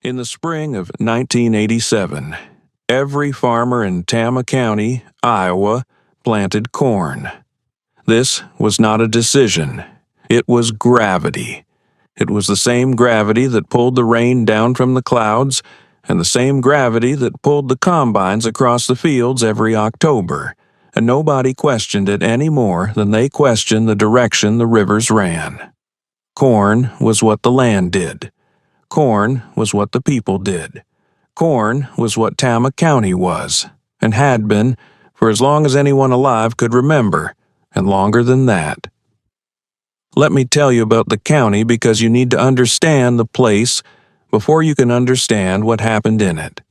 In the spring of 1987, every farmer in Tama County, Iowa, planted corn. This was not a decision. It was gravity. It was the same gravity that pulled the rain down from the clouds, and the same gravity that pulled the combines across the fields every October, and nobody questioned it any more than they questioned the direction the rivers ran. Corn was what the land did. Corn was what the people did. Corn was what Tama County was, and had been, for as long as anyone alive could remember, and longer than that. Let me tell you about the county because you need to understand the place before you can understand what happened in it.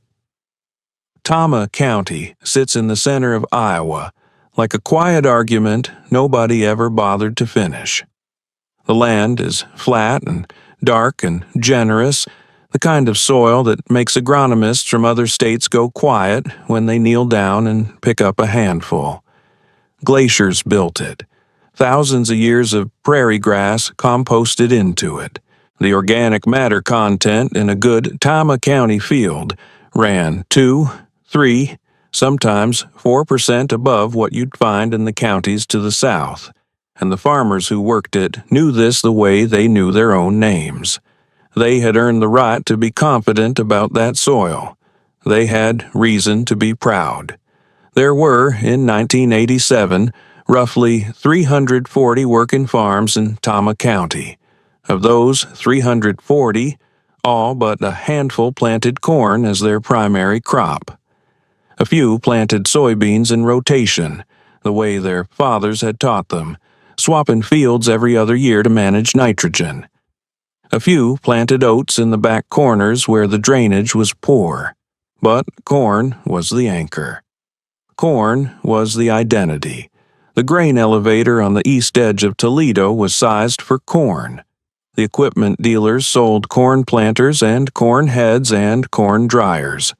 Tama County sits in the center of Iowa, like a quiet argument nobody ever bothered to finish. The land is flat and dark and generous, the kind of soil that makes agronomists from other states go quiet when they kneel down and pick up a handful. Glaciers built it. Thousands of years of prairie grass composted into it. The organic matter content in a good Tama County field ran 2, 3, sometimes 4% above what you'd find in the counties to the south, and the farmers who worked it knew this the way they knew their own names. They had earned the right to be confident about that soil. They had reason to be proud. There were, in 1987, roughly 340 working farms in Tama County. Of those 340, all but a handful planted corn as their primary crop. A few planted soybeans in rotation, the way their fathers had taught them, swapping fields every other year to manage nitrogen. A few planted oats in the back corners where the drainage was poor. But corn was the anchor. Corn was the identity. The grain elevator on the east edge of Toledo was sized for corn. The equipment dealers sold corn planters and corn heads and corn dryers.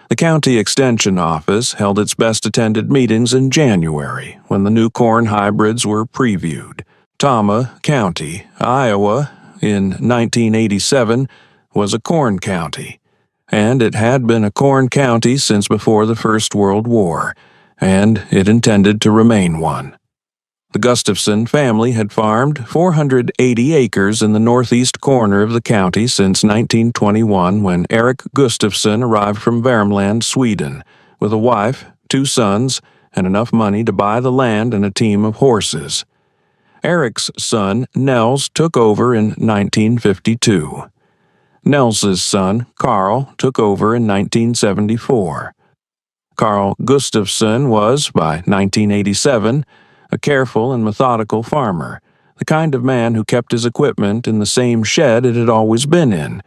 The county extension office held its best-attended meetings in January when the new corn hybrids were previewed. Tama County, Iowa, in 1987, was a corn county, and it had been a corn county since before the First World War, and it intended to remain one. The Gustafson family had farmed 480 acres in the northeast corner of the county since 1921 when Eric Gustafson arrived from Värmland, Sweden, with a wife, 2 sons, and enough money to buy the land and a team of horses. Eric's son, Nels, took over in 1952. Nels's son, Carl, took over in 1974. Carl Gustafson was, by 1987, a careful and methodical farmer, the kind of man who kept his equipment in the same shed it had always been in,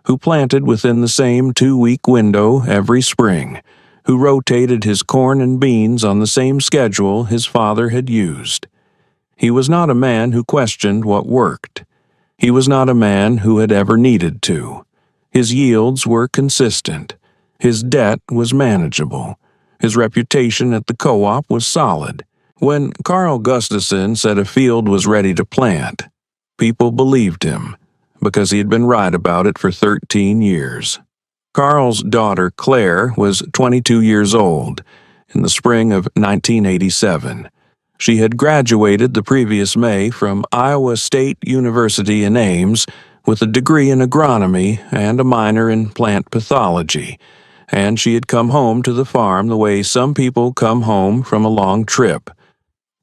who planted within the same 2-week window every spring, who rotated his corn and beans on the same schedule his father had used. He was not a man who questioned what worked. He was not a man who had ever needed to. His yields were consistent. His debt was manageable. His reputation at the co-op was solid. When Carl Gustafson said a field was ready to plant, people believed him, because he had been right about it for 13 years. Carl's daughter, Claire, was 22 years old in the spring of 1987. She had graduated the previous May from Iowa State University in Ames with a degree in agronomy and a minor in plant pathology, and she had come home to the farm the way some people come home from a long trip.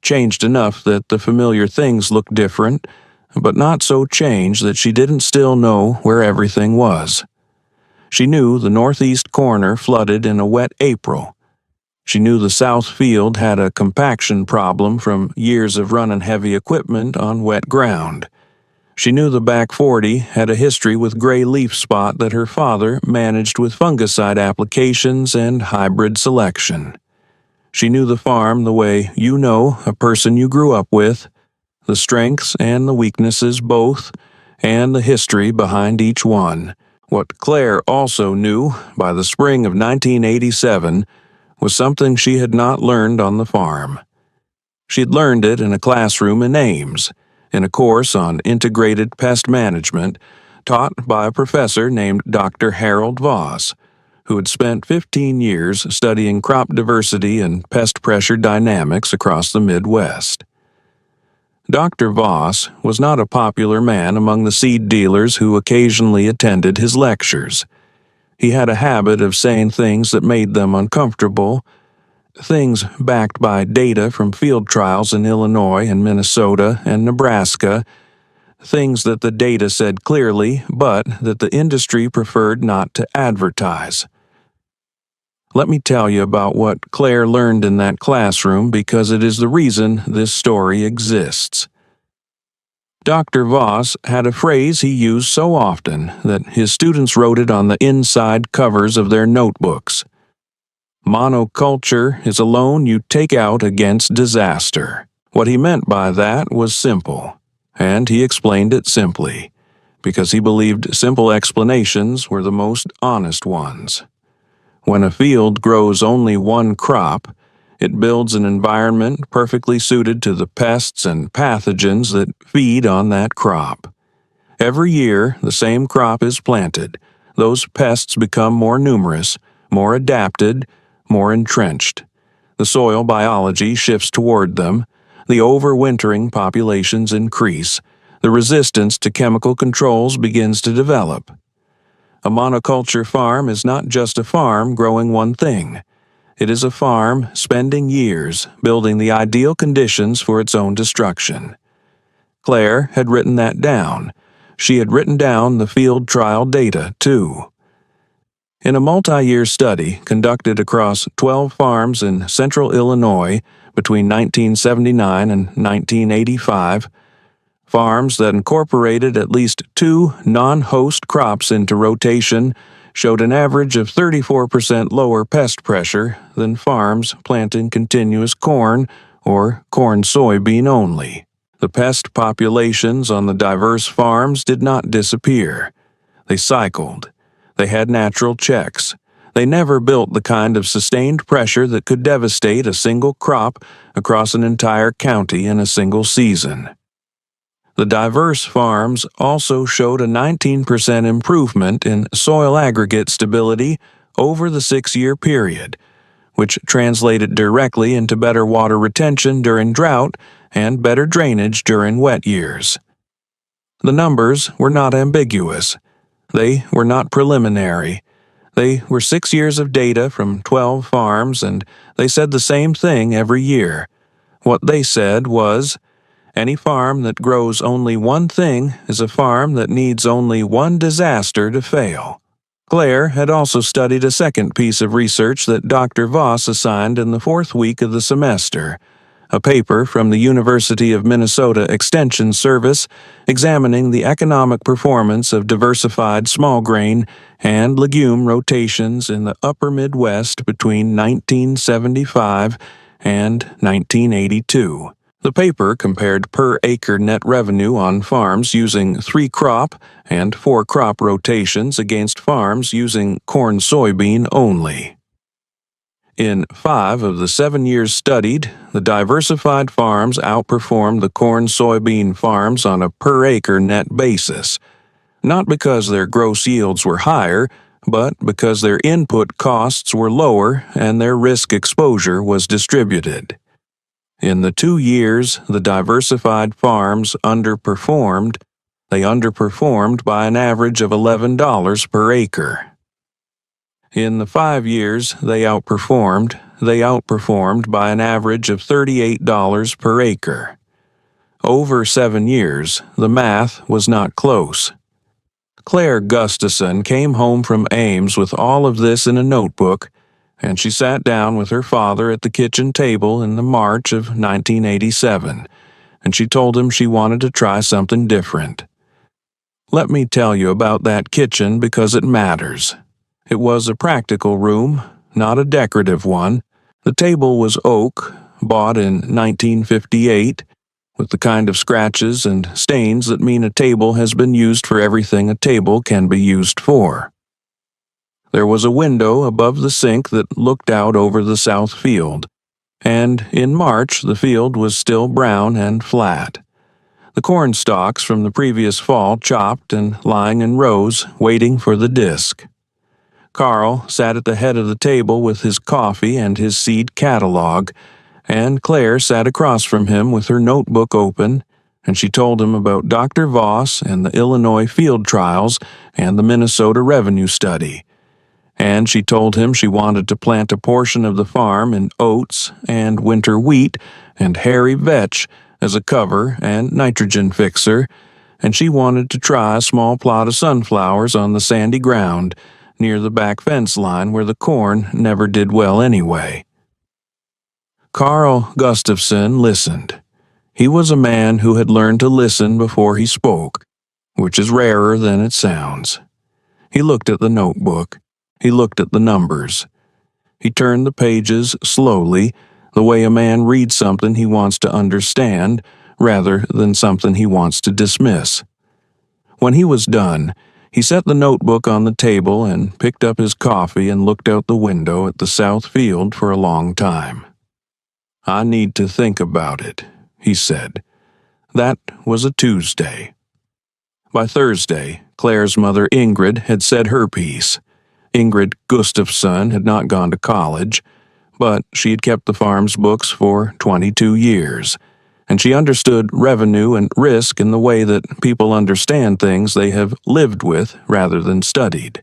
Changed enough that the familiar things looked different, but not so changed that she didn't still know where everything was. She knew the northeast corner flooded in a wet April. She knew the south field had a compaction problem from years of running heavy equipment on wet ground. She knew the back 40 had a history with gray leaf spot that her father managed with fungicide applications and hybrid selection. She knew the farm the way you know a person you grew up with, the strengths and the weaknesses both, and the history behind each one. What Claire also knew by the spring of 1987 was something she had not learned on the farm. She'd learned it in a classroom in Ames, in a course on integrated pest management, taught by a professor named Dr. Harold Voss, who had spent 15 years studying crop diversity and pest pressure dynamics across the Midwest. Dr. Voss was not a popular man among the seed dealers who occasionally attended his lectures. He had a habit of saying things that made them uncomfortable, things backed by data from field trials in Illinois and Minnesota and Nebraska, things that the data said clearly, but that the industry preferred not to advertise. Let me tell you about what Claire learned in that classroom because it is the reason this story exists. Dr. Voss had a phrase he used so often that his students wrote it on the inside covers of their notebooks. Monoculture is a loan you take out against disaster. What he meant by that was simple, and he explained it simply, because he believed simple explanations were the most honest ones. When a field grows only one crop, it builds an environment perfectly suited to the pests and pathogens that feed on that crop. Every year, the same crop is planted. Those pests become more numerous, more adapted, more entrenched. The soil biology shifts toward them. The overwintering populations increase. The resistance to chemical controls begins to develop. A monoculture farm is not just a farm growing one thing. It is a farm spending years building the ideal conditions for its own destruction. Claire had written that down. She had written down the field trial data, too. In a multi-year study conducted across 12 farms in central Illinois between 1979 and 1985, farms that incorporated at least 2 non-host crops into rotation showed an average of 34% lower pest pressure than farms planting continuous corn or corn-soybean only. The pest populations on the diverse farms did not disappear. They cycled. They had natural checks. They never built the kind of sustained pressure that could devastate a single crop across an entire county in a single season. The diverse farms also showed a 19% improvement in soil aggregate stability over the 6-year period, which translated directly into better water retention during drought and better drainage during wet years. The numbers were not ambiguous. They were not preliminary. They were 6 years of data from 12 farms, and they said the same thing every year. What they said was, any farm that grows only one thing is a farm that needs only one disaster to fail. Claire had also studied a second piece of research that Dr. Voss assigned in the 4th week of the semester, a paper from the University of Minnesota Extension Service examining the economic performance of diversified small grain and legume rotations in the upper Midwest between 1975 and 1982. The paper compared per-acre net revenue on farms using 3-crop and 4-crop rotations against farms using corn-soybean only. In 5 of the 7 years studied, the diversified farms outperformed the corn-soybean farms on a per-acre net basis, not because their gross yields were higher, but because their input costs were lower and their risk exposure was distributed. In the 2 years the diversified farms underperformed, they underperformed by an average of $11 per acre. In the 5 years they outperformed by an average of $38 per acre. Over 7 years, the math was not close. Claire Gustafson came home from Ames with all of this in a notebook, and she sat down with her father at the kitchen table in the March of 1987, and she told him she wanted to try something different. Let me tell you about that kitchen because it matters. It was a practical room, not a decorative one. The table was oak, bought in 1958, with the kind of scratches and stains that mean a table has been used for everything a table can be used for. There was a window above the sink that looked out over the south field, and in March the field was still brown and flat. the corn stalks from the previous fall chopped and lying in rows, waiting for the disc. Carl sat at the head of the table with his coffee and his seed catalog, and Claire sat across from him with her notebook open, and she told him about Dr. Voss and the Illinois field trials and the Minnesota revenue study. And she told him she wanted to plant a portion of the farm in oats and winter wheat and hairy vetch as a cover and nitrogen fixer, and she wanted to try a small plot of sunflowers on the sandy ground near the back fence line where the corn never did well anyway. Carl Gustafson listened. He was a man who had learned to listen before he spoke, which is rarer than it sounds. He looked at the notebook. He looked at the numbers. He turned the pages slowly, the way a man reads something he wants to understand rather than something he wants to dismiss. When he was done, he set the notebook on the table and picked up his coffee and looked out the window at the south field for a long time. "I need to think about it," he said. That was a Tuesday. By Thursday, Claire's mother Ingrid had said her piece. Ingrid Gustafson had not gone to college, but she had kept the farm's books for 22 years, and she understood revenue and risk in the way that people understand things they have lived with rather than studied.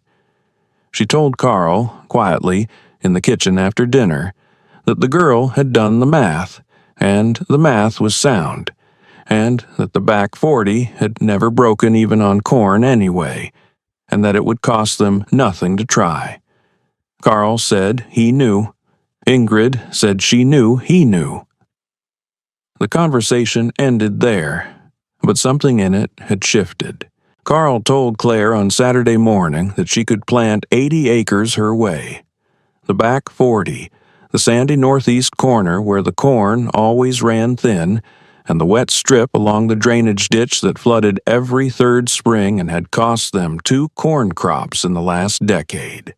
She told Carl, quietly, in the kitchen after dinner, that the girl had done the math, and the math was sound, and that the back 40 had never broken even on corn anyway, and that it would cost them nothing to try. Carl said he knew. Ingrid said she knew he knew. The conversation ended there, but something in it had shifted. Carl told Claire on Saturday morning that she could plant 80 acres her way. The back 40, the sandy northeast corner where the corn always ran thin, and the wet strip along the drainage ditch that flooded every third spring and had cost them 2 corn crops in the last decade.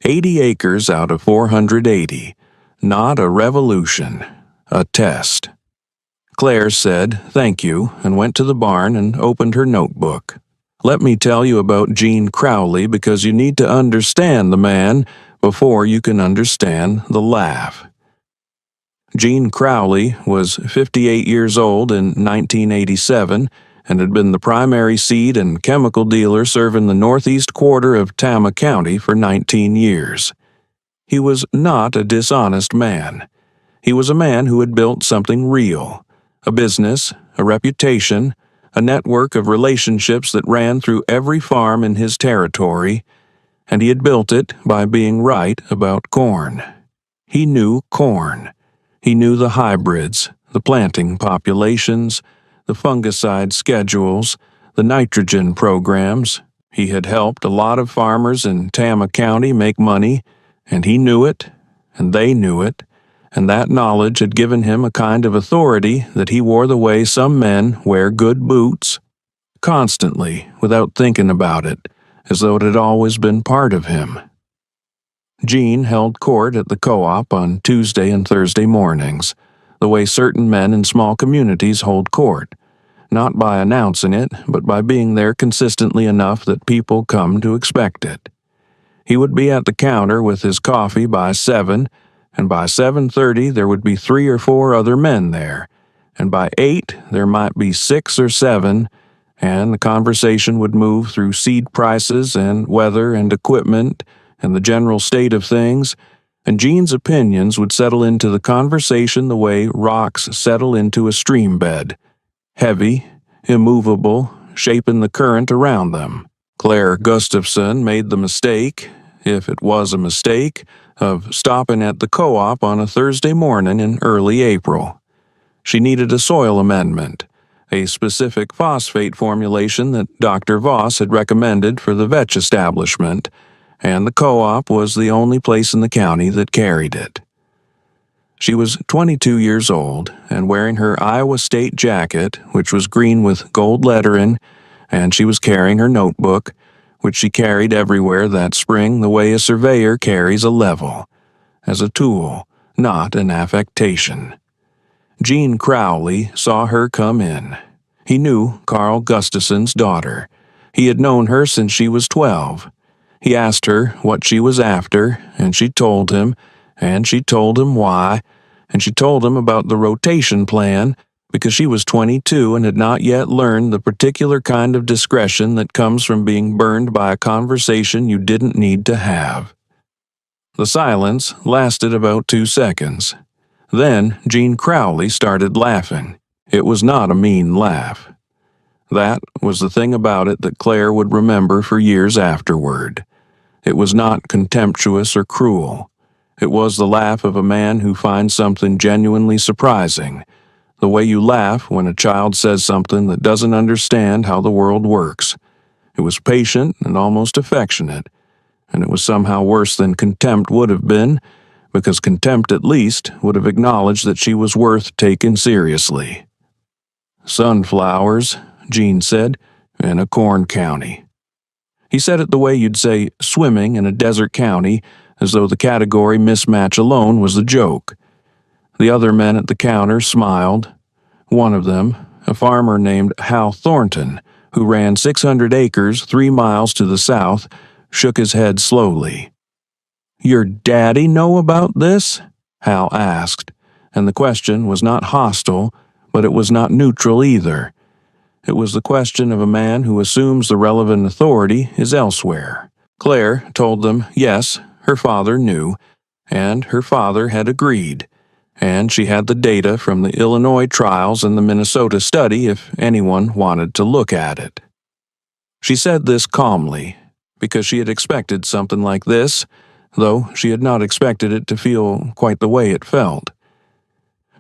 80 acres out of 480. Not a revolution, a test. Claire said thank you and went to the barn and opened her notebook. "Let me tell you about Gene Crowley because you need to understand the man before you can understand the laugh." Gene Crowley was 58 years old in 1987 and had been the primary seed and chemical dealer serving the northeast quarter of Tama County for 19 years. He was not a dishonest man. He was a man who had built something real, a business, a reputation, a network of relationships that ran through every farm in his territory, and he had built it by being right about corn. He knew corn. He knew the hybrids, the planting populations, the fungicide schedules, the nitrogen programs. He had helped a lot of farmers in Tama County make money, and he knew it, and they knew it, and that knowledge had given him a kind of authority that he wore the way some men wear good boots, constantly, without thinking about it, as though it had always been part of him. Gene held court at the co-op on Tuesday and Thursday mornings, the way certain men in small communities hold court, not by announcing it, but by being there consistently enough that people come to expect it. He would be at the counter with his coffee by 7, and by 7:30 there would be 3 or 4 other men there, and by 8 there might be 6 or 7, and the conversation would move through seed prices and weather and equipment and the general state of things, and Gene's opinions would settle into the conversation the way rocks settle into a stream bed, heavy, immovable, shaping the current around them. Claire Gustafson made the mistake, if it was a mistake, of stopping at the co-op on a Thursday morning in early April. She needed a soil amendment, a specific phosphate formulation that Dr. Voss had recommended for the vetch establishment, and the co-op was the only place in the county that carried it. She was 22 years old and wearing her Iowa State jacket, which was green with gold lettering, and she was carrying her notebook, which she carried everywhere that spring the way a surveyor carries a level, as a tool, not an affectation. Gene Crowley saw her come in. He knew Carl Gustafson's daughter. He had known her since she was 12. He asked her what she was after, and she told him why, and she told him about the rotation plan, because she was 22 and had not yet learned the particular kind of discretion that comes from being burned by a conversation you didn't need to have. The silence lasted about 2 seconds. Then Gene Crowley started laughing. It was not a mean laugh. That was the thing about it that Claire would remember for years afterward. It was not contemptuous or cruel. It was the laugh of a man who finds something genuinely surprising, the way you laugh when a child says something that doesn't understand how the world works. It was patient and almost affectionate, and it was somehow worse than contempt would have been, because contempt at least would have acknowledged that she was worth taking seriously. "Sunflowers," Gene said, "in a corn county." He said it the way you'd say swimming in a desert county, as though the category mismatch alone was the joke. The other men at the counter smiled. One of them, a farmer named Hal Thornton, who ran 600 acres 3 miles to the south, shook his head slowly. "Your daddy know about this?" Hal asked, and the question was not hostile, but it was not neutral either. It was the question of a man who assumes the relevant authority is elsewhere. Claire told them yes, her father knew, and her father had agreed, and she had the data from the Illinois trials and the Minnesota study if anyone wanted to look at it. She said this calmly, because she had expected something like this, though she had not expected it to feel quite the way it felt.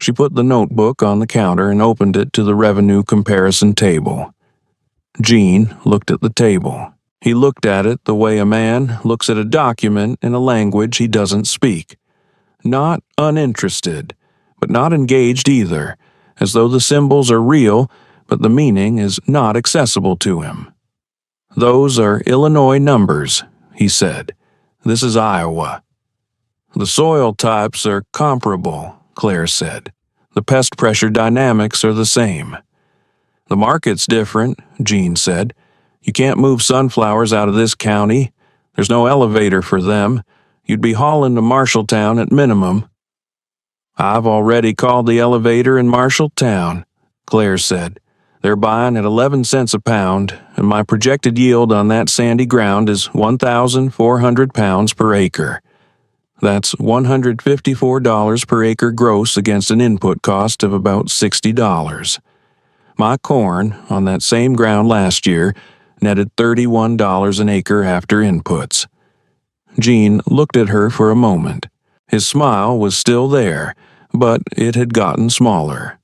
She put the notebook on the counter and opened it to the revenue comparison table. Gene looked at the table. He looked at it the way a man looks at a document in a language he doesn't speak. Not uninterested, but not engaged either, as though the symbols are real, but the meaning is not accessible to him. "Those are Illinois numbers," he said. "This is Iowa." "The soil types are comparable," Claire said. "The pest pressure dynamics are the same." "The market's different," Gene said. "You can't move sunflowers out of this county. There's no elevator for them. You'd be hauling to Marshalltown at minimum." "I've already called the elevator in Marshalltown," Claire said. "They're buying at 11 cents a pound, and my projected yield on that sandy ground is 1,400 pounds per acre. That's $154 per acre gross against an input cost of about $60. My corn, on that same ground last year, netted $31 an acre after inputs." Gene looked at her for a moment. His smile was still there, but it had gotten smaller.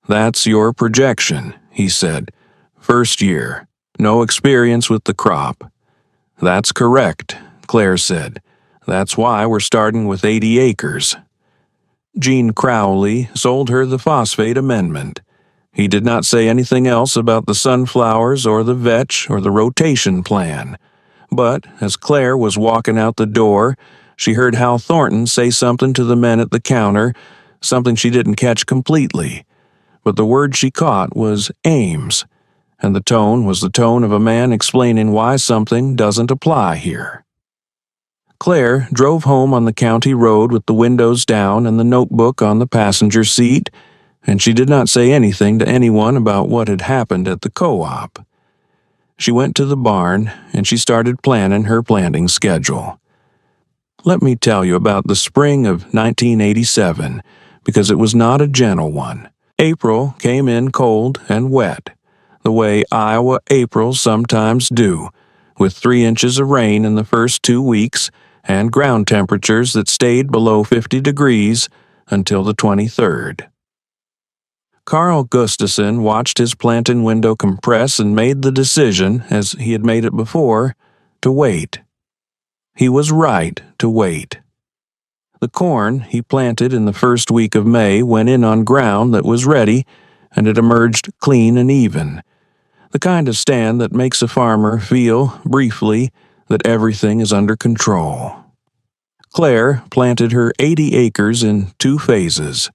"That's your projection," he said. "First year. No experience with the crop." "That's correct," Claire said. "That's why we're starting with 80 acres. Gene Crowley sold her the phosphate amendment. He did not say anything else about the sunflowers or the vetch or the rotation plan. But as Claire was walking out the door, she heard Hal Thornton say something to the men at the counter, something she didn't catch completely. But the word she caught was Ames, and the tone was the tone of a man explaining why something doesn't apply here. Claire drove home on the county road with the windows down and the notebook on the passenger seat, and she did not say anything to anyone about what had happened at the co-op. She went to the barn, and she started planning her planting schedule. Let me tell you about the spring of 1987, because it was not a gentle one. April came in cold and wet, the way Iowa Aprils sometimes do, with 3 inches of rain in the first 2 weeks and ground temperatures that stayed below 50 degrees until the 23rd. Carl Gustafson watched his planting window compress and made the decision, as he had made it before, to wait. He was right to wait. The corn he planted in the first week of May went in on ground that was ready, and it emerged clean and even. The kind of stand that makes a farmer feel, briefly, that everything is under control. Claire planted her 80 acres in 2 phases.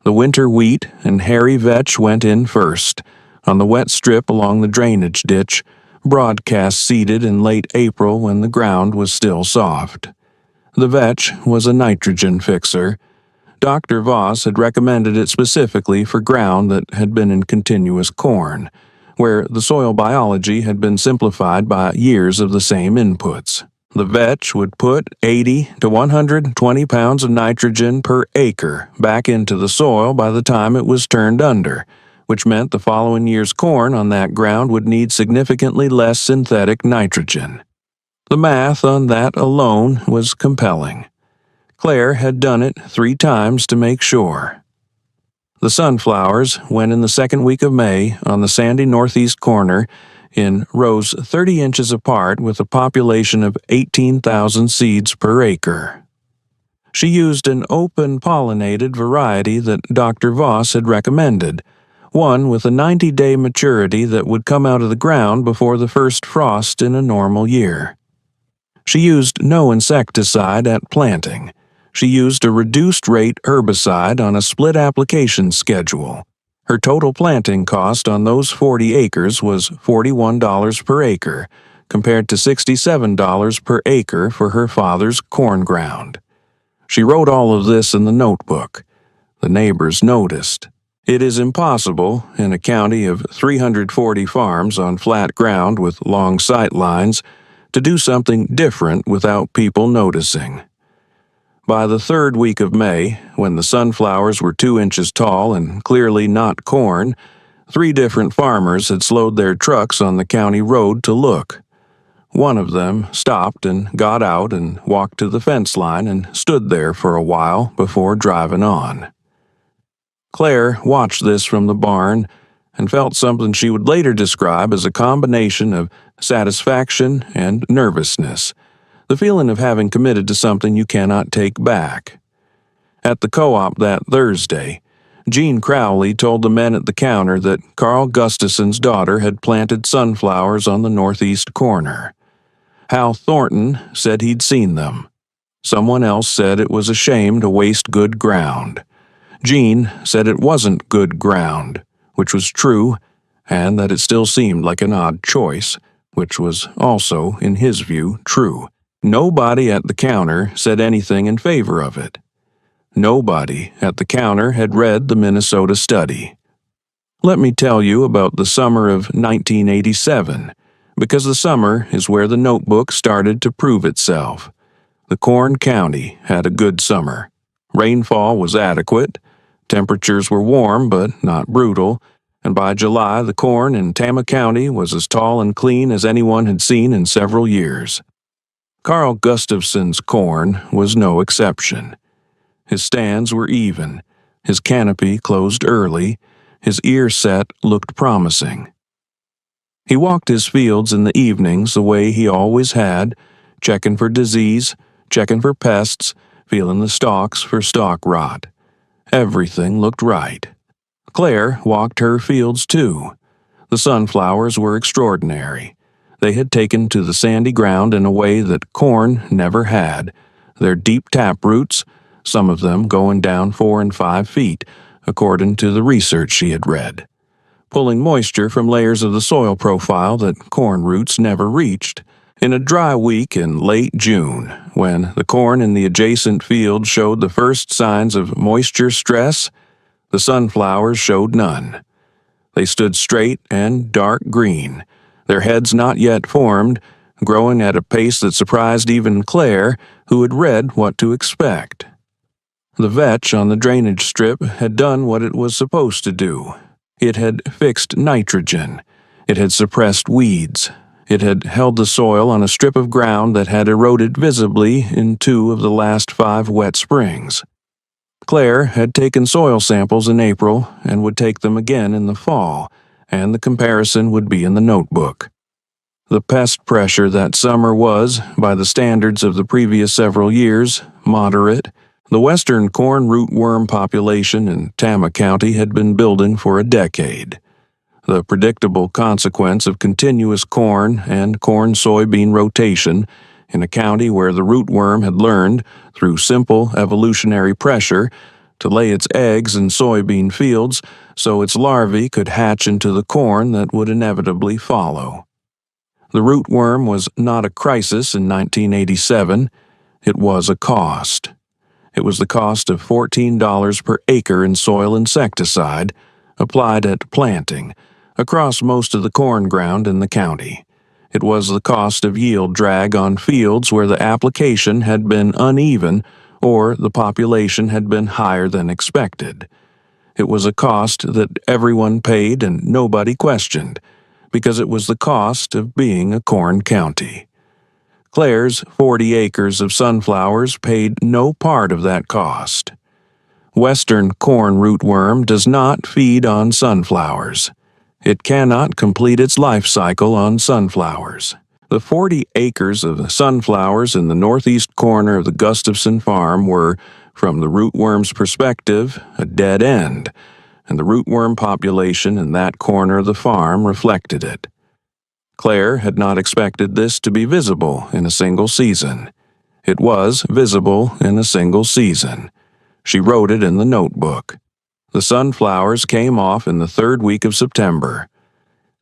The winter wheat and hairy vetch went in first, On the wet strip along the drainage ditch, broadcast seeded in late April when the ground was still soft. The vetch was a nitrogen fixer. Dr. Voss had recommended it specifically for ground that had been in continuous corn, where the soil biology had been simplified by years of the same inputs. The vetch would put 80 to 120 pounds of nitrogen per acre back into the soil by the time it was turned under, which meant the following year's corn on that ground would need significantly less synthetic nitrogen. The math on that alone was compelling. Claire had done it 3 times to make sure. The sunflowers went in the second week of May on the sandy northeast corner in rows 30 inches apart with a population of 18,000 seeds per acre. She used an open pollinated variety that Dr. Voss had recommended, one with a 90-day maturity that would come out of the ground before the first frost in a normal year. She used no insecticide at planting. She used a reduced-rate herbicide on a split application schedule. Her total planting cost on those 40 acres was $41 per acre, compared to $67 per acre for her father's corn ground. She wrote all of this in the notebook. The neighbors noticed. It is impossible, in a county of 340 farms on flat ground with long sight lines, to do something different without people noticing. By the third week of May, when the sunflowers were 2 inches tall and clearly not corn, 3 different farmers had slowed their trucks on the county road to look. One of them stopped and got out and walked to the fence line and stood there for a while before driving on. Claire watched this from the barn and felt something she would later describe as a combination of satisfaction and nervousness, the feeling of having committed to something you cannot take back. At the co-op that Thursday, Gene Crowley told the men at the counter that Carl Gustafson's daughter had planted sunflowers on the northeast corner. Hal Thornton said he'd seen them. Someone else said it was a shame to waste good ground. Gene said it wasn't good ground, which was true, and that it still seemed like an odd choice, which was also, in his view, true. Nobody at the counter said anything in favor of it. Nobody at the counter had read the Minnesota study. Let me tell you about the summer of 1987, because the summer is where the notebook started to prove itself. The Corn County had a good summer. Rainfall was adequate, temperatures were warm but not brutal, and by July the corn in Tama County was as tall and clean as anyone had seen in several years. Carl Gustafson's corn was no exception. His stands were even, his canopy closed early, his ear set looked promising. He walked his fields in the evenings the way he always had, checking for disease, checking for pests, feeling the stalks for stalk rot. Everything looked right. Claire walked her fields too. The sunflowers were extraordinary. They had taken to the sandy ground in a way that corn never had. Their deep tap roots, some of them going down 4 and 5 feet, according to the research she had read, pulling moisture from layers of the soil profile that corn roots never reached. In a dry week in late June, when the corn in the adjacent field showed the first signs of moisture stress, the sunflowers showed none. They stood straight and dark green, their heads not yet formed, growing at a pace that surprised even Claire, who had read what to expect. The vetch on the drainage strip had done what it was supposed to do. It had fixed nitrogen. It had suppressed weeds. It had held the soil on a strip of ground that had eroded visibly in 2 of the last 5 wet springs. Claire had taken soil samples in April and would take them again in the fall, and the comparison would be in the notebook. The pest pressure that summer was, by the standards of the previous several years, moderate. The western corn rootworm population in Tama County had been building for a decade. The predictable consequence of continuous corn and corn-soybean rotation in a county where the rootworm had learned, through simple evolutionary pressure, to lay its eggs in soybean fields so its larvae could hatch into the corn that would inevitably follow. The rootworm was not a crisis in 1987, it was a cost. It was the cost of $14 per acre in soil insecticide, applied at planting, across most of the corn ground in the county. It was the cost of yield drag on fields where the application had been uneven or the population had been higher than expected. It was a cost that everyone paid and nobody questioned, because it was the cost of being a corn county. Claire's 40 acres of sunflowers paid no part of that cost. Western corn rootworm does not feed on sunflowers. It cannot complete its life cycle on sunflowers. The 40 acres of sunflowers in the northeast corner of the Gustafson farm were, from the rootworm's perspective, a dead end, and the rootworm population in that corner of the farm reflected it. Claire had not expected this to be visible in a single season. It was visible in a single season. She wrote it in the notebook. The sunflowers came off in the third week of September.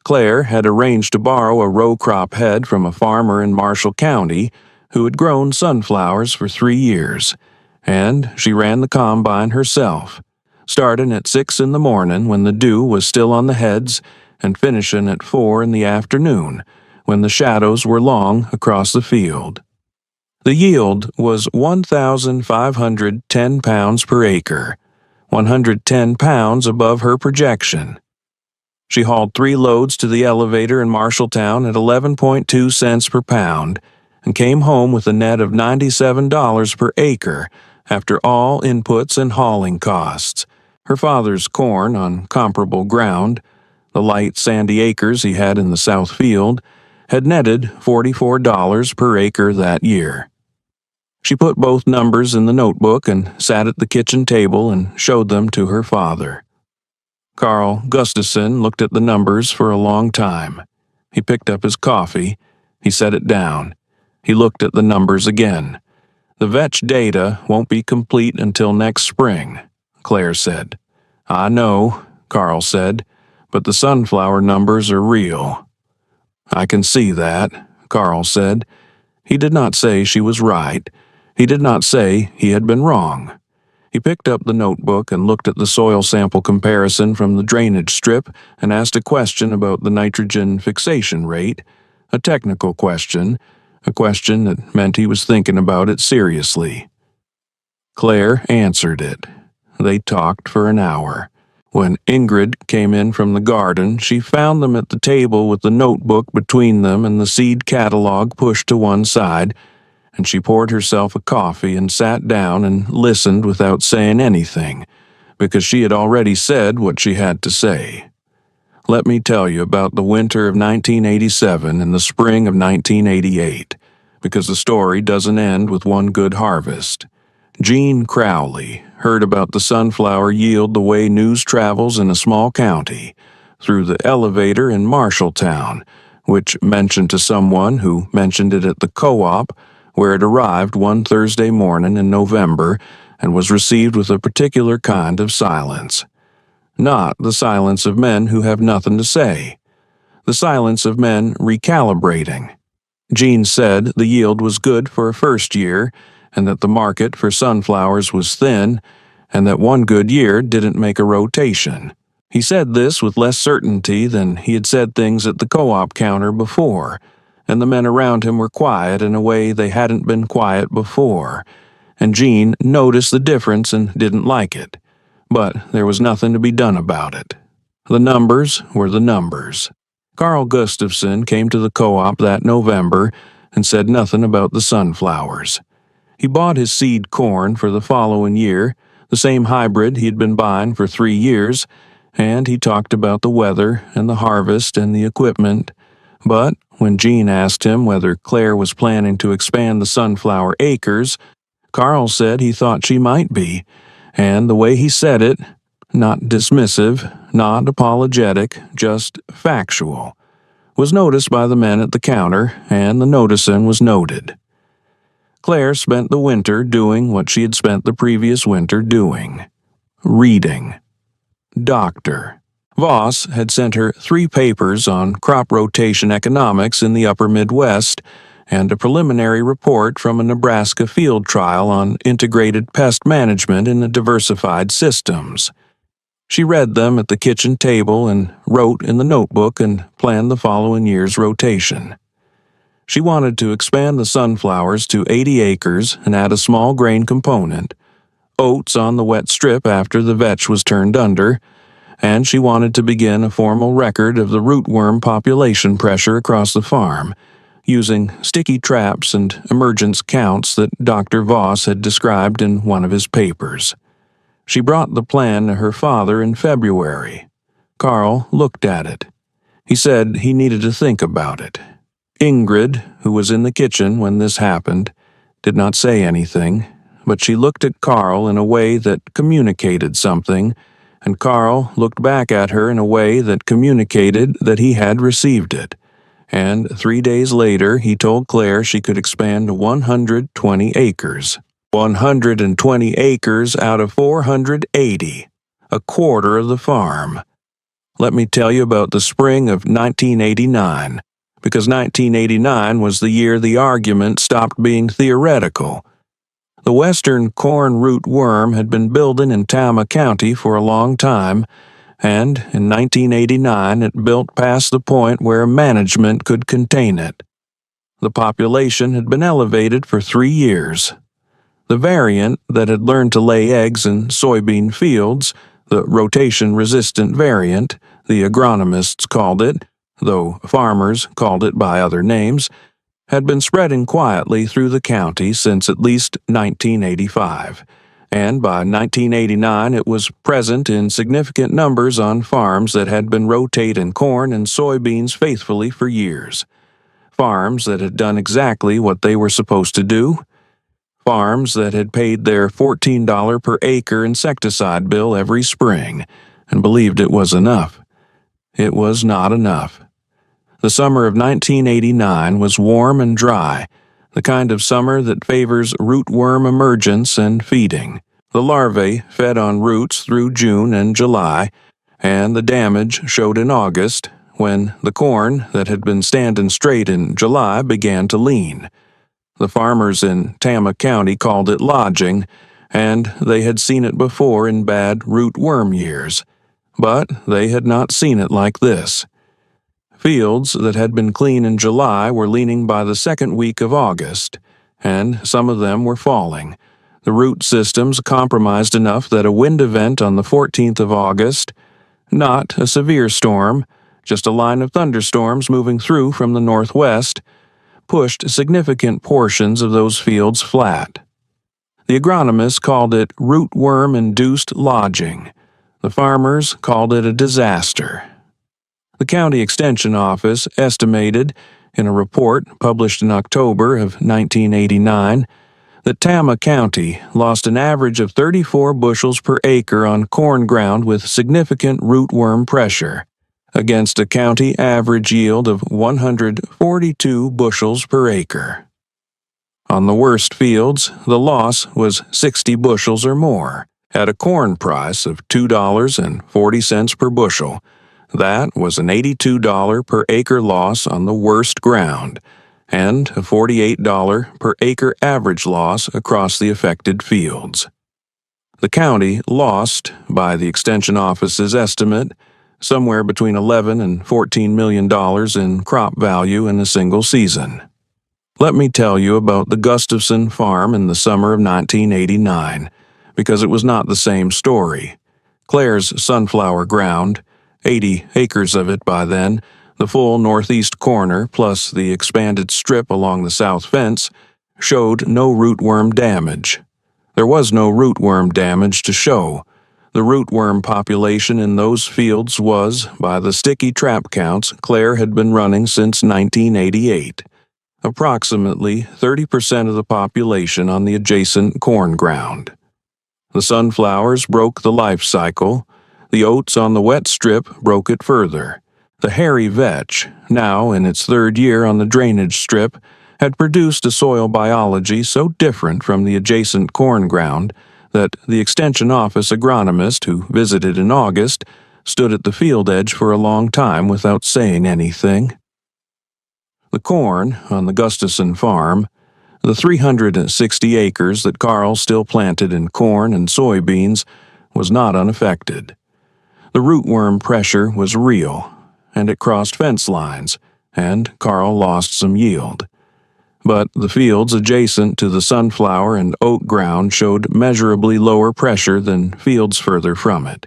Claire had arranged to borrow a row crop head from a farmer in Marshall County who had grown sunflowers for 3 years, and she ran the combine herself, starting at 6 in the morning when the dew was still on the heads and finishing at 4 in the afternoon when the shadows were long across the field. The yield was 1,510 pounds per acre, 110 pounds above her projection. She hauled 3 loads to the elevator in Marshalltown at 11.2 cents per pound and came home with a net of $97 per acre after all inputs and hauling costs. Her father's corn on comparable ground, the light sandy acres he had in the south field, had netted $44 per acre that year. She put both numbers in the notebook and sat at the kitchen table and showed them to her father. Carl Gustafson looked at the numbers for a long time. He picked up his coffee. He set it down. He looked at the numbers again. "The vetch data won't be complete until next spring," Claire said. "I know," Carl said, "but the sunflower numbers are real." "I can see that," Carl said. He did not say she was right. He did not say he had been wrong. He picked up the notebook and looked at the soil sample comparison from the drainage strip and asked a question about the nitrogen fixation rate, a technical question, a question that meant he was thinking about it seriously. Claire answered it. They talked for an hour. When Ingrid came in from the garden, she found them at the table with the notebook between them and the seed catalog pushed to one side, and she poured herself a coffee and sat down and listened without saying anything, because she had already said what she had to say. Let me tell you about the winter of 1987 and the spring of 1988, because the story doesn't end with one good harvest. Gene Crowley heard about the sunflower yield the way news travels in a small county, through the elevator in Marshalltown, which mentioned to someone who mentioned it at the co-op, where it arrived one Thursday morning in November and was received with a particular kind of silence. Not the silence of men who have nothing to say. The silence of men recalibrating. Gene said the yield was good for a first year, and that the market for sunflowers was thin, and that one good year didn't make a rotation. He said this with less certainty than he had said things at the co-op counter before, and the men around him were quiet in a way they hadn't been quiet before, and Gene noticed the difference and didn't like it. But there was nothing to be done about it. The numbers were the numbers. Carl Gustafson came to the co-op that November and said nothing about the sunflowers. He bought his seed corn for the following year, the same hybrid he had been buying for 3 years, and he talked about the weather and the harvest and the equipment. But when Gene asked him whether Claire was planning to expand the sunflower acres, Carl said he thought she might be, and the way he said it, not dismissive, not apologetic, just factual, was noticed by the men at the counter, and the noticing was noted. Claire spent the winter doing what she had spent the previous winter doing, reading. Doctor. Voss had sent her 3 papers on crop rotation economics in the upper Midwest and a preliminary report from a Nebraska field trial on integrated pest management in the diversified systems. She read them at the kitchen table and wrote in the notebook and planned the following year's rotation. She wanted to expand the sunflowers to 80 acres and add a small grain component, oats on the wet strip after the vetch was turned under, and she wanted to begin a formal record of the rootworm population pressure across the farm, using sticky traps and emergence counts that Dr. Voss had described in one of his papers. She brought the plan to her father in February. Carl looked at it. He said he needed to think about it. Ingrid, who was in the kitchen when this happened, did not say anything, but she looked at Carl in a way that communicated something, and Carl looked back at her in a way that communicated that he had received it. And 3 days later he told Claire she could expand to 120 acres. 120 acres out of 480, a quarter of the farm. Let me tell you about the spring of 1989, because 1989 was the year the argument stopped being theoretical. The western corn root worm had been building in Tama County for a long time, and in 1989 it built past the point where management could contain it. The population had been elevated for 3 years. The variant that had learned to lay eggs in soybean fields, the rotation-resistant variant, the agronomists called it, though farmers called it by other names, had been spreading quietly through the county since at least 1985, and by 1989 it was present in significant numbers on farms that had been rotating corn and soybeans faithfully for years. Farms that had done exactly what they were supposed to do. Farms that had paid their $14 per acre insecticide bill every spring and believed it was enough. It was not enough. The summer of 1989 was warm and dry, the kind of summer that favors rootworm emergence and feeding. The larvae fed on roots through June and July, and the damage showed in August, when the corn that had been standing straight in July began to lean. The farmers in Tama County called it lodging, and they had seen it before in bad rootworm years, but they had not seen it like this. Fields that had been clean in July were leaning by the second week of August, and some of them were falling. The root systems compromised enough that a wind event on the 14th of August, not a severe storm, just a line of thunderstorms moving through from the northwest, pushed significant portions of those fields flat. The agronomists called it rootworm-induced lodging. The farmers called it a disaster. The county extension office estimated, in a report published in October of 1989, that Tama County lost an average of 34 bushels per acre on corn ground with significant rootworm pressure, against a county average yield of 142 bushels per acre. On the worst fields, the loss was 60 bushels or more, at a corn price of $2.40 per bushel. That was an $82 per acre loss on the worst ground, and a $48 per acre average loss across the affected fields. The county lost, by the Extension Office's estimate, somewhere between $11 and $14 million in crop value in a single season. Let me tell you about the Gustafson farm in the summer of 1989, because it was not the same story. Claire's sunflower ground, 80 acres of it by then, the full northeast corner plus the expanded strip along the south fence, showed no rootworm damage. There was no rootworm damage to show. The rootworm population in those fields was, by the sticky trap counts Claire had been running since 1988, approximately 30% of the population on the adjacent corn ground. The sunflowers broke the life cycle. The oats on the wet strip broke it further. The hairy vetch, now in its 3rd year on the drainage strip, had produced a soil biology so different from the adjacent corn ground that the Extension Office agronomist who visited in August stood at the field edge for a long time without saying anything. The corn on the Gustafson farm, the 360 acres that Carl still planted in corn and soybeans, was not unaffected. The rootworm pressure was real, and it crossed fence lines, and Carl lost some yield. But the fields adjacent to the sunflower and oat ground showed measurably lower pressure than fields further from it,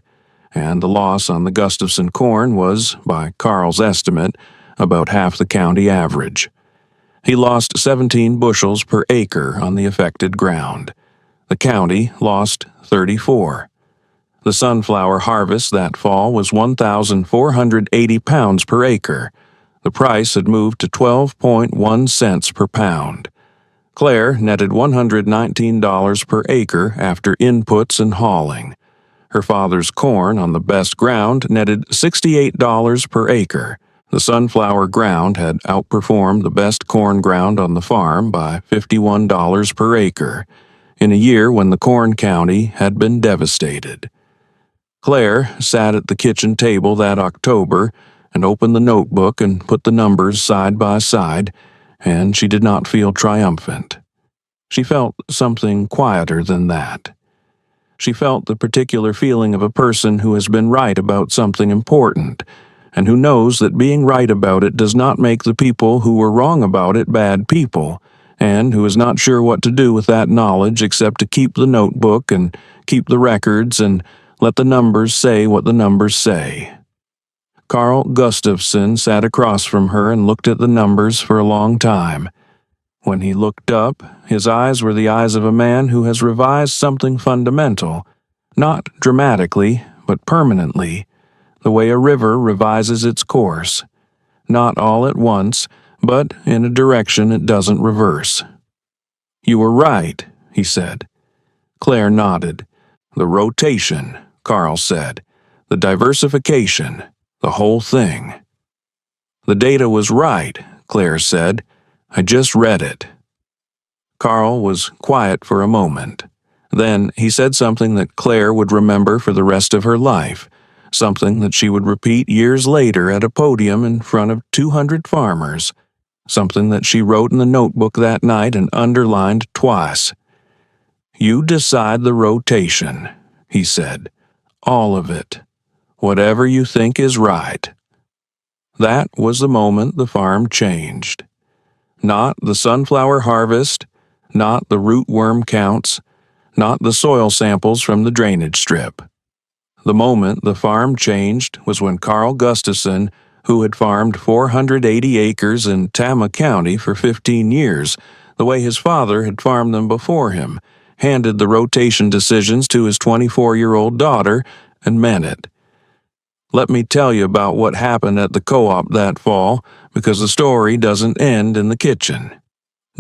and the loss on the Gustafson corn was, by Carl's estimate, about half the county average. He lost 17 bushels per acre on the affected ground. The county lost 34. The sunflower harvest that fall was 1,480 pounds per acre. The price had moved to 12.1 cents per pound. Claire netted $119 per acre after inputs and hauling. Her father's corn on the best ground netted $68 per acre. The sunflower ground had outperformed the best corn ground on the farm by $51 per acre, in a year when the corn county had been devastated. Claire sat at the kitchen table that October and opened the notebook and put the numbers side by side, and she did not feel triumphant. She felt something quieter than that. She felt the particular feeling of a person who has been right about something important, and who knows that being right about it does not make the people who were wrong about it bad people, and who is not sure what to do with that knowledge except to keep the notebook and keep the records and let the numbers say what the numbers say. Carl Gustafson sat across from her and looked at the numbers for a long time. When he looked up, his eyes were the eyes of a man who has revised something fundamental, not dramatically, but permanently, the way a river revises its course, not all at once, but in a direction it doesn't reverse. "You were right," he said. Claire nodded. "The rotation," Carl said. "The diversification. The whole thing." "The data was right," Claire said. "I just read it." Carl was quiet for a moment. Then he said something that Claire would remember for the rest of her life, something that she would repeat years later at a podium in front of 200 farmers, something that she wrote in the notebook that night and underlined twice. "You decide the rotation," he said. "All of it. Whatever you think is right." That was the moment the farm changed. Not the sunflower harvest, not the rootworm counts, not the soil samples from the drainage strip. The moment the farm changed was when Carl Gustafson, who had farmed 480 acres in Tama County for 15 years, the way his father had farmed them before him, handed the rotation decisions to his 24-year-old daughter and meant it. Let me tell you about what happened at the co-op that fall, because the story doesn't end in the kitchen.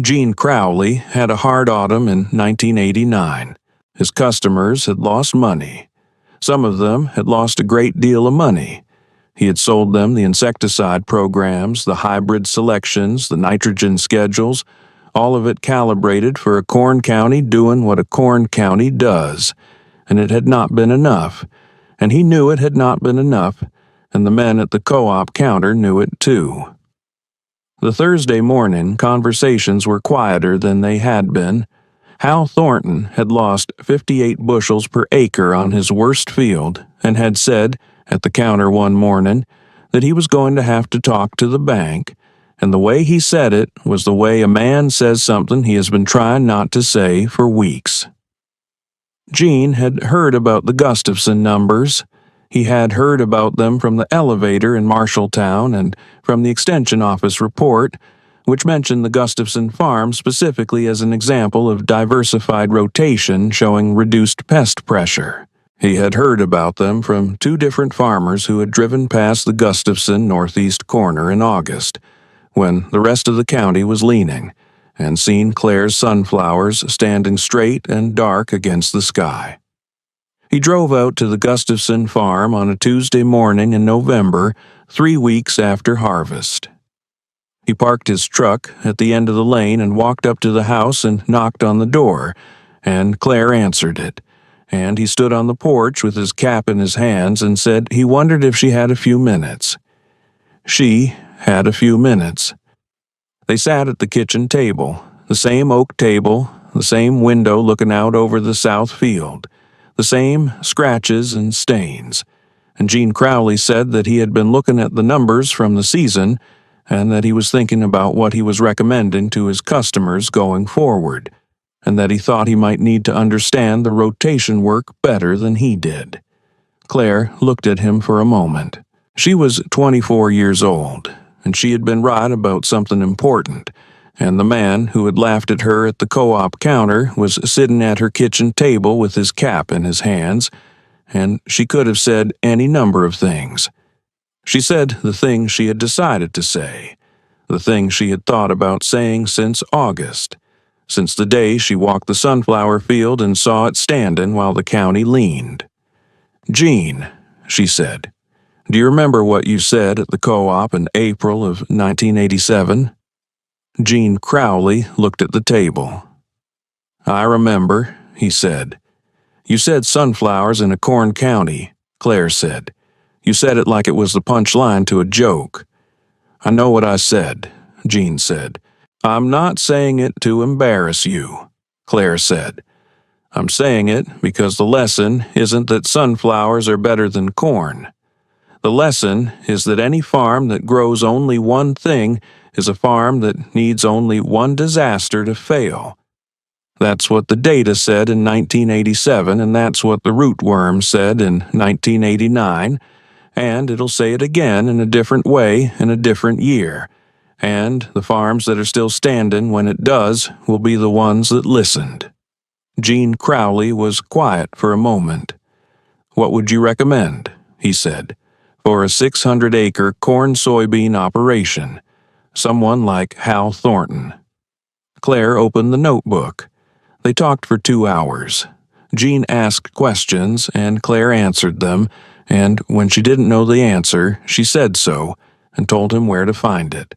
Gene Crowley had a hard autumn in 1989. His customers had lost money. Some of them had lost a great deal of money. He had sold them the insecticide programs, the hybrid selections, the nitrogen schedules, all of it calibrated for a corn county doing what a corn county does. And it had not been enough. And he knew it had not been enough, and the men at the co-op counter knew it too. The Thursday morning conversations were quieter than they had been. Hal Thornton had lost 58 bushels per acre on his worst field and had said, at the counter one morning, that he was going to have to talk to the bank, and the way he said it was the way a man says something he has been trying not to say for weeks. Gene had heard about the Gustafson numbers. He had heard about them from the elevator in Marshalltown and from the Extension Office report, which mentioned the Gustafson farm specifically as an example of diversified rotation showing reduced pest pressure. He had heard about them from 2 different farmers who had driven past the Gustafson northeast corner in August, when the rest of the county was leaning, and seen Claire's sunflowers standing straight and dark against the sky. He drove out to the Gustafson farm on a Tuesday morning in November, 3 weeks after harvest. He parked his truck at the end of the lane and walked up to the house and knocked on the door, and Claire answered it. and he stood on the porch with his cap in his hands and said he wondered if she had a few minutes. She had a few minutes. They sat at the kitchen table, the same oak table, the same window looking out over the south field, the same scratches and stains. And Gene Crowley said that he had been looking at the numbers from the season and that he was thinking about what he was recommending to his customers going forward, and that he thought he might need to understand the rotation work better than he did. Claire looked at him for a moment. She was 24 years old, and she had been right about something important, and the man who had laughed at her at the co-op counter was sitting at her kitchen table with his cap in his hands, and she could have said any number of things. She said the thing she had decided to say, the thing she had thought about saying since August, since the day she walked the sunflower field and saw it standing while the county leaned. "Gene," she said, "do you remember what you said at the co-op in April of 1987? Gene Crowley looked at the table. "I remember," he said. "You said sunflowers in a corn county," Claire said. "You said it like it was the punchline to a joke." "I know what I said," Gene said. "I'm not saying it to embarrass you," Claire said. "I'm saying it because the lesson isn't that sunflowers are better than corn. The lesson is that any farm that grows only one thing is a farm that needs only one disaster to fail. That's what the data said in 1987, and that's what the rootworm said in 1989, and it'll say it again in a different way in a different year. And the farms that are still standing when it does will be the ones that listened." Gene Crowley was quiet for a moment. "What would you recommend," he said, "for a 600-acre corn-soybean operation? Someone like Hal Thornton." Claire opened the notebook. They talked for 2 hours. Gene asked questions, and Claire answered them, and when she didn't know the answer, she said so and told him where to find it.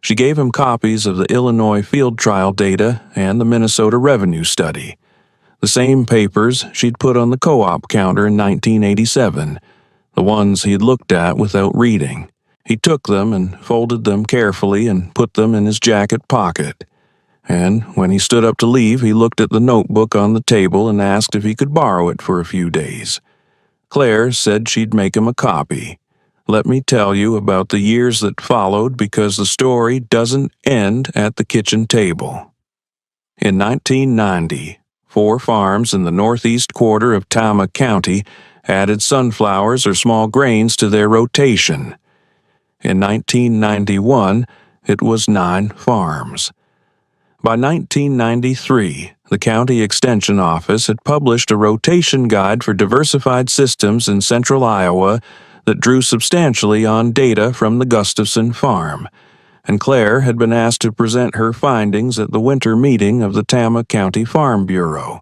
She gave him copies of the Illinois field trial data and the Minnesota revenue study, the same papers she'd put on the co-op counter in 1987, the ones he'd looked at without reading. He took them and folded them carefully and put them in his jacket pocket. And when he stood up to leave, he looked at the notebook on the table and asked if he could borrow it for a few days. Claire said she'd make him a copy. Let me tell you about the years that followed, because the story doesn't end at the kitchen table. In 1990, 4 farms in the northeast quarter of Tama County added sunflowers or small grains to their rotation. In 1991, it was 9 farms. By 1993, the County Extension Office had published a rotation guide for diversified systems in central Iowa that drew substantially on data from the Gustafson farm, and Claire had been asked to present her findings at the winter meeting of the Tama County Farm Bureau,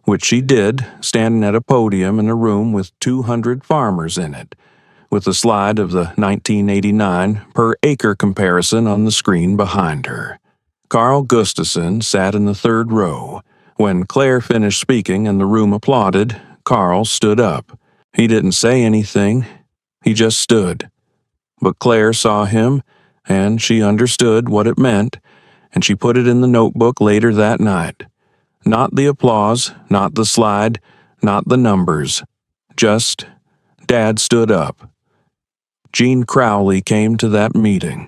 which she did, standing at a podium in a room with 200 farmers in it, with a slide of the 1989 per-acre comparison on the screen behind her. Carl Gustafson sat in the 3rd row. When Claire finished speaking and the room applauded, Carl stood up. He didn't say anything. He just stood. But Claire saw him, and she understood what it meant, and she put it in the notebook later that night. Not the applause, not the slide, not the numbers. Just, Dad stood up. Gene Crowley came to that meeting.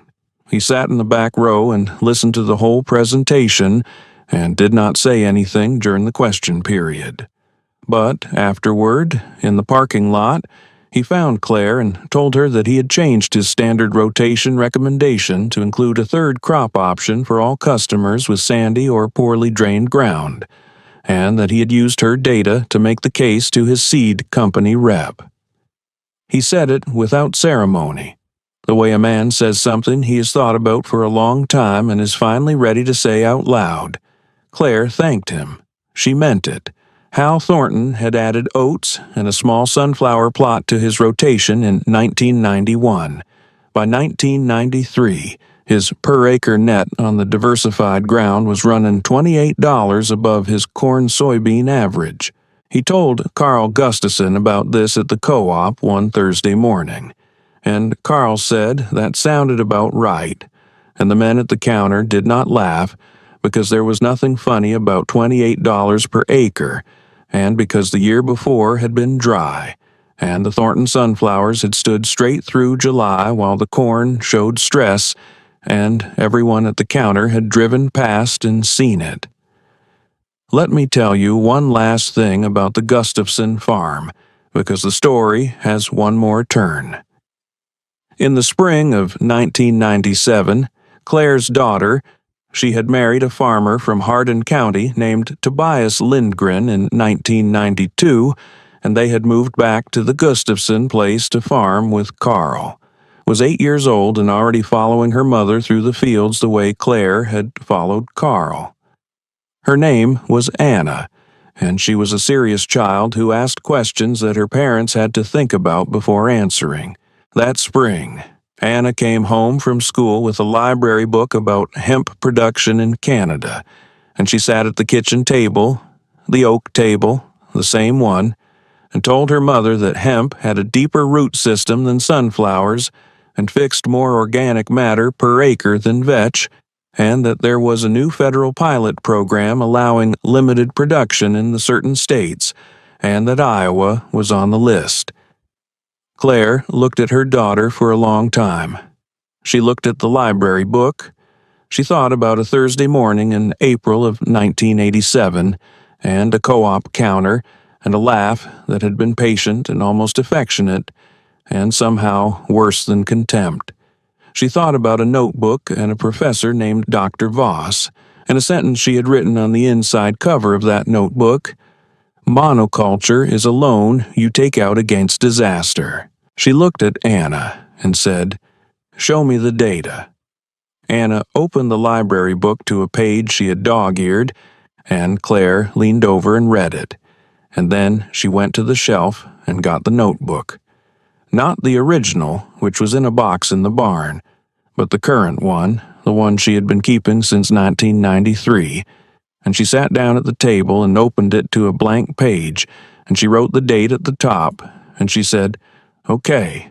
He sat in the back row and listened to the whole presentation and did not say anything during the question period. But afterward, in the parking lot, he found Claire and told her that he had changed his standard rotation recommendation to include a 3rd crop option for all customers with sandy or poorly drained ground, and that he had used her data to make the case to his seed company rep. He said it without ceremony, the way a man says something he has thought about for a long time and is finally ready to say out loud. Claire thanked him. She meant it. Hal Thornton had added oats and a small sunflower plot to his rotation in 1991. By 1993, his per-acre net on the diversified ground was running $28 above his corn-soybean average. He told Carl Gustafson about this at the co-op one Thursday morning, and Carl said that sounded about right, and the men at the counter did not laugh because there was nothing funny about $28 per acre, and because the year before had been dry, and the Thornton sunflowers had stood straight through July while the corn showed stress, and everyone at the counter had driven past and seen it. Let me tell you one last thing about the Gustafson farm, because the story has one more turn. In the spring of 1997, Claire's daughter, she had married a farmer from Hardin County named Tobias Lindgren in 1992, and they had moved back to the Gustafson place to farm with Carl. Was 8 years old and already following her mother through the fields the way Claire had followed Carl. Her name was Anna, and she was a serious child who asked questions that her parents had to think about before answering. That spring, Anna came home from school with a library book about hemp production in Canada, and she sat at the kitchen table, the oak table, the same one, and told her mother that hemp had a deeper root system than sunflowers and fixed more organic matter per acre than vetch, and that there was a new federal pilot program allowing limited production in the certain states, and that Iowa was on the list. Claire looked at her daughter for a long time. She looked at the library book. She thought about a Thursday morning in April of 1987, and a co-op counter, and a laugh that had been patient and almost affectionate, and somehow worse than contempt. She thought about a notebook and a professor named Dr. Voss, and a sentence she had written on the inside cover of that notebook: "Monoculture is a loan you take out against disaster." She looked at Anna and said, "Show me the data." Anna opened the library book to a page she had dog-eared, and Claire leaned over and read it. And then she went to the shelf and got the notebook. Not the original, which was in a box in the barn, but the current one, the one she had been keeping since 1993, and she sat down at the table and opened it to a blank page, and she wrote the date at the top, and she said, "Okay,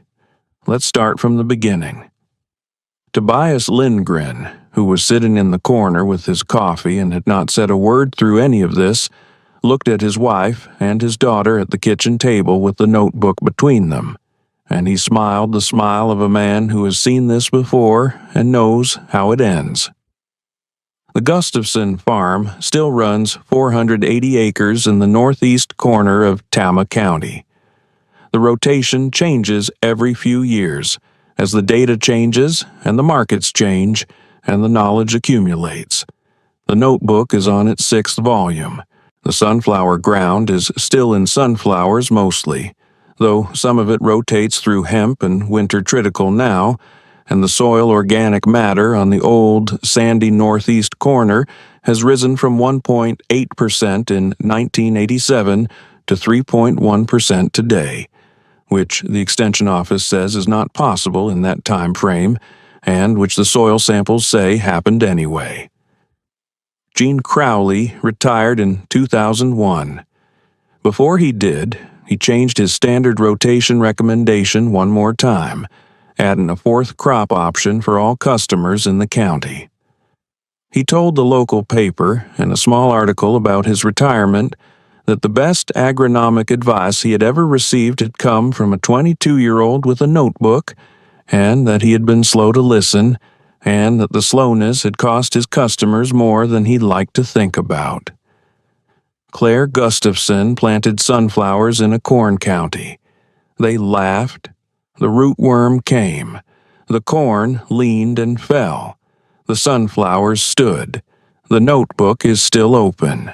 let's start from the beginning." Tobias Lindgren, who was sitting in the corner with his coffee and had not said a word through any of this, looked at his wife and his daughter at the kitchen table with the notebook between them, and he smiled the smile of a man who has seen this before and knows how it ends. The Gustafson farm still runs 480 acres in the northeast corner of Tama County. The rotation changes every few years, as the data changes and the markets change and the knowledge accumulates. The notebook is on its 6th volume. The sunflower ground is still in sunflowers mostly, though some of it rotates through hemp and winter triticale now, and the soil organic matter on the old, sandy northeast corner has risen from 1.8% in 1987 to 3.1% today, which the Extension Office says is not possible in that time frame, and which the soil samples say happened anyway. Gene Crowley retired in 2001. Before he did, he changed his standard rotation recommendation one more time, adding a 4th crop option for all customers in the county. He told the local paper, in a small article about his retirement, that the best agronomic advice he had ever received had come from a 22-year-old with a notebook, and that he had been slow to listen, and that the slowness had cost his customers more than he liked to think about. Claire Gustafson planted sunflowers in a corn county. They laughed. The rootworm came. The corn leaned and fell. The sunflowers stood. The notebook is still open.